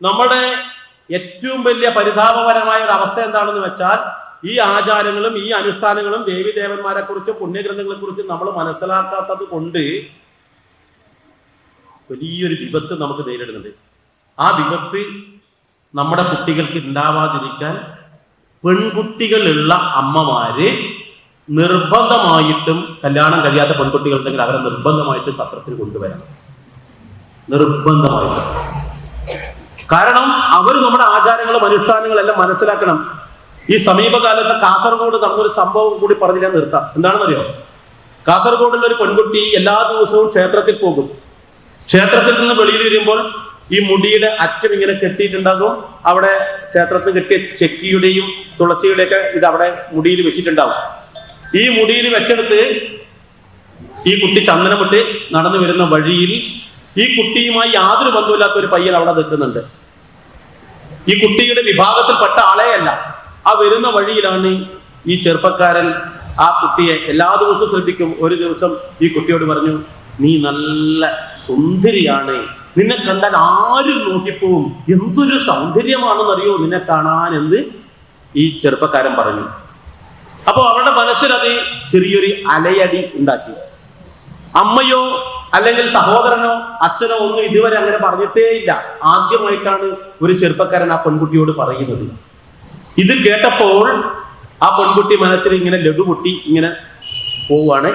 നമ്മുടെ ഏറ്റവും വലിയ പരിതാപകരമായ ഒരു അവസ്ഥ എന്താണെന്ന് വെച്ചാൽ, ഈ ആചാരങ്ങളും ഈ അനുഷ്ഠാനങ്ങളും ദേവീദേവന്മാരെ കുറിച്ചും പുണ്യഗ്രന്ഥങ്ങളെ കുറിച്ചും നമ്മൾ മനസ്സിലാക്കാത്തത് കൊണ്ട് വലിയൊരു വിപത്ത് നമുക്ക് നേരിടുന്നുണ്ട്. ആ വിപത്ത് നമ്മുടെ കുട്ടികൾക്ക് ഉണ്ടാവാതിരിക്കാൻ പെൺകുട്ടികളുള്ള അമ്മമാര് നിർബന്ധമായിട്ടും, കല്യാണം കഴിയാത്ത പെൺകുട്ടികളുണ്ടെങ്കിൽ അവരെ നിർബന്ധമായിട്ട് സത്രത്തിൽ കൊണ്ടുവരണം, നിർബന്ധമായിട്ട്. കാരണം അവർ നമ്മുടെ ആചാരങ്ങളും അനുഷ്ഠാനങ്ങളെല്ലാം മനസ്സിലാക്കണം. ഈ സമീപകാലത്ത് കാസർഗോഡ് നടന്നൊരു സംഭവം കൂടി പറഞ്ഞ് ഞാൻ നിർത്താം. എന്താണെന്നറിയോ? കാസർഗോഡുള്ള ഒരു പെൺകുട്ടി എല്ലാ ദിവസവും ക്ഷേത്രത്തിൽ പോകും. ക്ഷേത്രത്തിൽ നിന്ന് വെളിയിൽ വരുമ്പോൾ ഈ മുടിയുടെ അറ്റം ഇങ്ങനെ കെട്ടിയിട്ടുണ്ടാകും. അവിടെ ക്ഷേത്രത്തിൽ കെട്ടിയ ചെക്കിയുടെയും തുളസിയുടെയൊക്കെ ഇത് അവിടെ മുടിയിൽ വെച്ചിട്ടുണ്ടാവും. ഈ മുടിയിൽ വെച്ചെടുത്ത് ഈ കുട്ടി ചന്ദനമിട്ട് നടന്നു വരുന്ന വഴിയിൽ ഈ കുട്ടിയുമായി യാതൊരു ബന്ധമില്ലാത്ത ഒരു പയ്യൻ അവിടെ നിൽക്കുന്നുണ്ട്. ഈ കുട്ടിയുടെ വിഭാഗത്തിൽപ്പെട്ട ആളെയല്ല. ആ വരുന്ന വഴിയിലാണ് ഈ ചെറുപ്പക്കാരൻ ആ കുട്ടിയെ എല്ലാ ദിവസവും ശ്രദ്ധിക്കും. ഒരു ദിവസം ഈ കുട്ടിയോട് പറഞ്ഞു, നീ നല്ല സുന്ദരിയാണ്, നിന്നെ കണ്ടാൽ ആരും നോക്കിപ്പോവും, എന്തൊരു സൗന്ദര്യമാണെന്നറിയോ നിന്നെ കാണാൻ എന്ന് ഈ ചെറുപ്പക്കാരൻ പറഞ്ഞു. അപ്പൊ അവരുടെ മനസ്സിൽ അത് ചെറിയൊരു അലയടി ഉണ്ടാക്കി. അമ്മയോ അല്ലെങ്കിൽ സഹോദരനോ അച്ഛനോ ഒന്നും ഇതുവരെ അങ്ങനെ പറഞ്ഞിട്ടേ ഇല്ല. ആദ്യമായിട്ടാണ് ഒരു ചെറുപ്പക്കാരൻ ആ പെൺകുട്ടിയോട് പറയുന്നത്. ഇത് കേട്ടപ്പോൾ ആ പെൺകുട്ടി മനസ്സിൽ ഇങ്ങനെ ലഡു പൊട്ടി ഇങ്ങനെ പോവാണ്.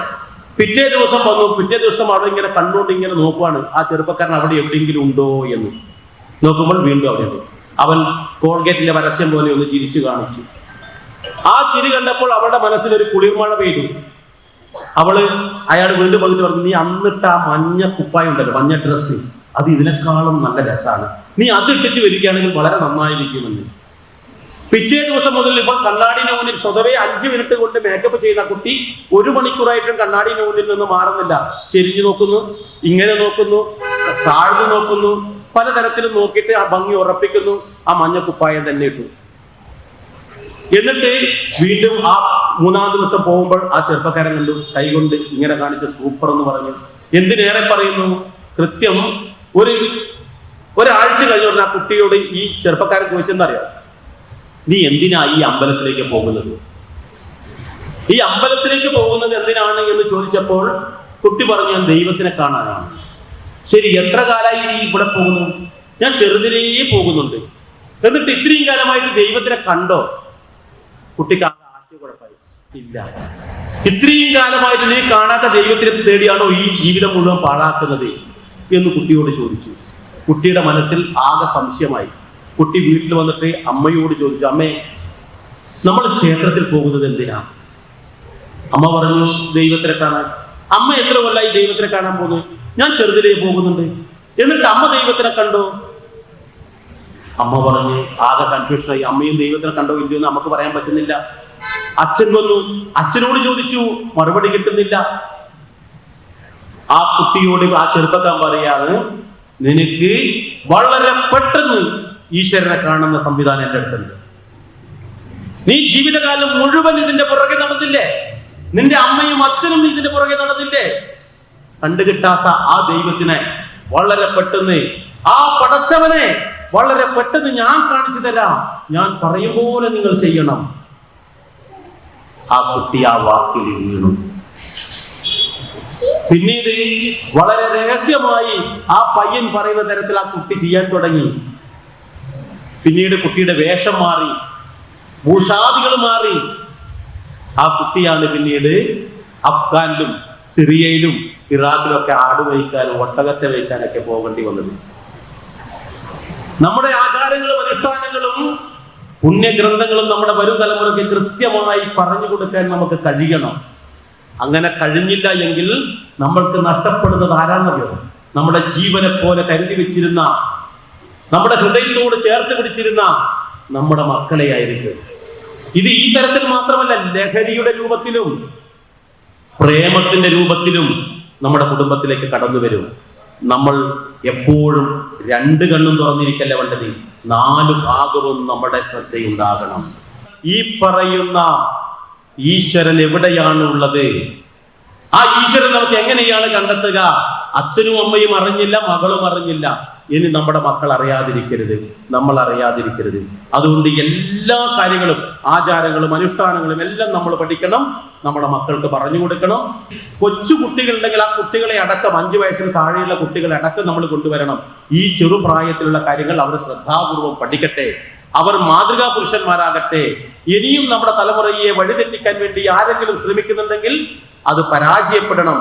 പിറ്റേ ദിവസം വന്നു. പിറ്റേ ദിവസം അവിടെ ഇങ്ങനെ കണ്ണുകൊണ്ട് ഇങ്ങനെ നോക്കുവാണ് ആ ചെറുപ്പക്കാരൻ അവിടെ എവിടെയെങ്കിലും ഉണ്ടോ എന്ന്. നോക്കുമ്പോൾ വീണ്ടും അവിടെ ഉണ്ട്. അവൻ കോൾഗേറ്റിലെ പരസ്യം പോലെ ഒന്ന് ചിരിച്ചു കാണിച്ചു. ആ ചിരി കണ്ടപ്പോൾ അവളുടെ മനസ്സിൽ ഒരു കുളിർമഴ പെയ്തു. അയാൾ വീണ്ടും വന്നിട്ട് പറഞ്ഞു, നീ അന്നിട്ട് ആ മഞ്ഞ കുപ്പായം ഉണ്ടല്ലോ, മഞ്ഞ ഡ്രസ്സ്, അത് ഇതിനേക്കാളും നല്ല രസമാണ്, നീ അത് ഇട്ടിട്ട് വരികയാണെങ്കിൽ വളരെ നന്നായിരിക്കുമെന്ന്. പിറ്റേ ദിവസം മുതൽ ഇപ്പോൾ കണ്ണാടിന് മുന്നിൽ സ്വതവേ 5 മിനിറ്റ് കൊണ്ട് മേക്കപ്പ് ചെയ്യുന്ന കുട്ടി 1 മണിക്കൂറായിട്ടും കണ്ണാടിന് മുന്നിൽ നിന്ന് മാറുന്നില്ല. ചെരിഞ്ഞു നോക്കുന്നു, ഇങ്ങനെ നോക്കുന്നു, താഴ്ന്നു നോക്കുന്നു, പലതരത്തിലും നോക്കിയിട്ട് ആ ഭംഗി ഉറപ്പിക്കുന്നു. ആ മഞ്ഞ കുപ്പായം തന്നെ ഇട്ടു. എന്നിട്ട് വീണ്ടും ആ 3-ാം ദിവസം പോകുമ്പോൾ ആ ചെറുപ്പക്കാരൻ കണ്ടു, കൈകൊണ്ട് ഇങ്ങനെ കാണിച്ച് സൂപ്പർ എന്ന് പറഞ്ഞു. എന്തിനേറെ പറയുന്നു, കൃത്യം ഒരാഴ്ച കഴിഞ്ഞ ആ കുട്ടിയോട് ഈ ചെറുപ്പക്കാരൻ ചോദിച്ചെന്നറിയാം, നീ എന്തിനാ ഈ അമ്പലത്തിലേക്ക് പോകുന്നത്? ഈ അമ്പലത്തിലേക്ക് പോകുന്നത് എന്തിനാണ് എന്ന് ചോദിച്ചപ്പോൾ കുട്ടി പറഞ്ഞു, ഞാൻ ദൈവത്തിനെ കാണാനാണ്. ശരി, എത്ര കാലമായി നീ ഇവിടെ പോകുന്നു? ഞാൻ ചെറുതിലേ പോകുന്നുണ്ട്. എന്നിട്ട് ഇത്രയും കാലമായിട്ട് ദൈവത്തിനെ കണ്ടോ? കുട്ടിക്ക് ആശയക്കുഴപ്പമായി. ഇല്ല. ഇത്രയും കാലമായിട്ട് നീ കാണാത്ത ദൈവത്തിനെ തേടിയാണോ ഈ ജീവിതം മുഴുവൻ പാഴാക്കുന്നത് എന്ന് കുട്ടിയോട് ചോദിച്ചു. കുട്ടിയുടെ മനസ്സിൽ ആകെ സംശയമായി. കുട്ടി വീട്ടിൽ വന്നിട്ട് അമ്മയോട് ചോദിച്ചു, അമ്മേ, നമ്മൾ ക്ഷേത്രത്തിൽ പോകുന്നത് എന്തിനാ? അമ്മ പറഞ്ഞു, ദൈവത്തിനെ കാണാൻ. അമ്മ എത്ര കൊല്ലമായി ദൈവത്തിനെ കാണാൻ പോകുന്നു? ഞാൻ ചെറുതിലേ പോകുന്നുണ്ട്. എന്നിട്ട് അമ്മ ദൈവത്തിനെ കണ്ടോ? അമ്മ പറഞ്ഞ് ആകെ കൺഫ്യൂഷനായി. അമ്മയും ദൈവത്തിനെ കണ്ടോ ഇല്ലയോ എന്ന് നമുക്ക് പറയാൻ പറ്റുന്നില്ല. അച്ഛൻ വന്നു, അച്ഛനോട് ചോദിച്ചു, മറുപടി കിട്ടുന്നില്ല. ആ കുട്ടിയോട് ആ ചെറുപ്പക്കാരൻ പറയാണ്, നിനക്ക് വളരെ പെട്ടെന്ന് ഈശ്വരനെ കാണുന്ന സംവിധാനം എൻ്റെ അടുത്തുണ്ട്. നീ ജീവിതകാലം മുഴുവൻ ഇതിന്റെ പുറകെ നടന്നില്ലേ? നിന്റെ അമ്മയും അച്ഛനും ഇതിന്റെ പുറകെ നടന്നില്ലേ? കണ്ടുകിട്ടാത്ത ആ ദൈവത്തിനെ വളരെ പെട്ടെന്ന്, ആ പടച്ചവനെ വളരെ പെട്ടെന്ന് ഞാൻ കാണിച്ചു തരാം, ഞാൻ പറയും പോലെ നിങ്ങൾ ചെയ്യണം. ആ കുട്ടി ആ വാക്കിൽ വീണു. പിന്നീട് വളരെ രഹസ്യമായി ആ പയ്യൻ പറയുന്ന തരത്തിൽ ആ കുട്ടി ചെയ്യാൻ തുടങ്ങി. പിന്നീട് കുട്ടിയുടെ വേഷം മാറി, ഭൂഷാദികൾ മാറി. ആ കുട്ടിയാണ് പിന്നീട് അഫ്ഗാനിലും സിറിയയിലും ഇറാഖിലും ഒക്കെ ആട് വഹിക്കാനും ഒട്ടകത്തെ വഹിക്കാനൊക്കെ പോകേണ്ടി വന്നത്. നമ്മുടെ ആചാരങ്ങളും അനുഷ്ഠാനങ്ങളും പുണ്യഗ്രന്ഥങ്ങളും നമ്മുടെ വരും തലമുറയ്ക്ക് കൃത്യമായി പറഞ്ഞു കൊടുക്കാൻ നമുക്ക് കഴിയണം. അങ്ങനെ കഴിഞ്ഞില്ല എങ്കിൽ നമ്മൾക്ക് നഷ്ടപ്പെടുന്നത് ആരാന്നറിയോ? നമ്മുടെ ജീവനെ പോലെ കരുതി വെച്ചിരുന്ന, നമ്മുടെ ഹൃദയത്തോട് ചേർത്ത് പിടിച്ചിരുന്ന നമ്മുടെ മക്കളെ ആയിരിക്കും. ഇത് ഈ തരത്തിൽ മാത്രമല്ല, ലഹരിയുടെ രൂപത്തിലും പ്രേമത്തിന്റെ രൂപത്തിലും നമ്മുടെ കുടുംബത്തിലേക്ക് കടന്നു വരും. നമ്മൾ എപ്പോഴും 2 കണ്ണും തുറന്നിരിക്കല്ല വേണ്ടത്, 4 ഭാഗവും നമ്മുടെ ശ്രദ്ധയുണ്ടാകണം. ഈ പറയുന്ന ഈശ്വരൻ എവിടെയാണ് ഉള്ളത്? ആ ഈശ്വരൻ നമുക്ക് എങ്ങനെയാണ് കണ്ടെത്തുക? അച്ഛനും അമ്മയും അറിഞ്ഞില്ല, മകളും അറിഞ്ഞില്ല. ഇനി നമ്മുടെ മക്കൾ അറിയാതിരിക്കരുത്, നമ്മൾ അറിയാതിരിക്കരുത്. അതുകൊണ്ട് എല്ലാ കാര്യങ്ങളും, ആചാരങ്ങളും അനുഷ്ഠാനങ്ങളും എല്ലാം നമ്മൾ പഠിക്കണം, നമ്മുടെ മക്കൾക്ക് പറഞ്ഞു കൊടുക്കണം. കൊച്ചു കുട്ടികളുണ്ടെങ്കിൽ ആ കുട്ടികളെ അടക്കം, 5 വയസ്സിന് താഴെയുള്ള കുട്ടികളെ അടക്കം നമ്മൾ കൊണ്ടുവരണം. ഈ ചെറുപ്രായത്തിലുള്ള കാര്യങ്ങൾ അവർ ശ്രദ്ധാപൂർവം പഠിക്കട്ടെ, അവർ മാതൃകാ പുരുഷന്മാരാകട്ടെ. ഇനിയും നമ്മുടെ തലമുറയെ വഴിതെറ്റിക്കാൻ വേണ്ടി ആരെങ്കിലും ശ്രമിക്കുന്നുണ്ടെങ്കിൽ അത് പരാജയപ്പെടണം.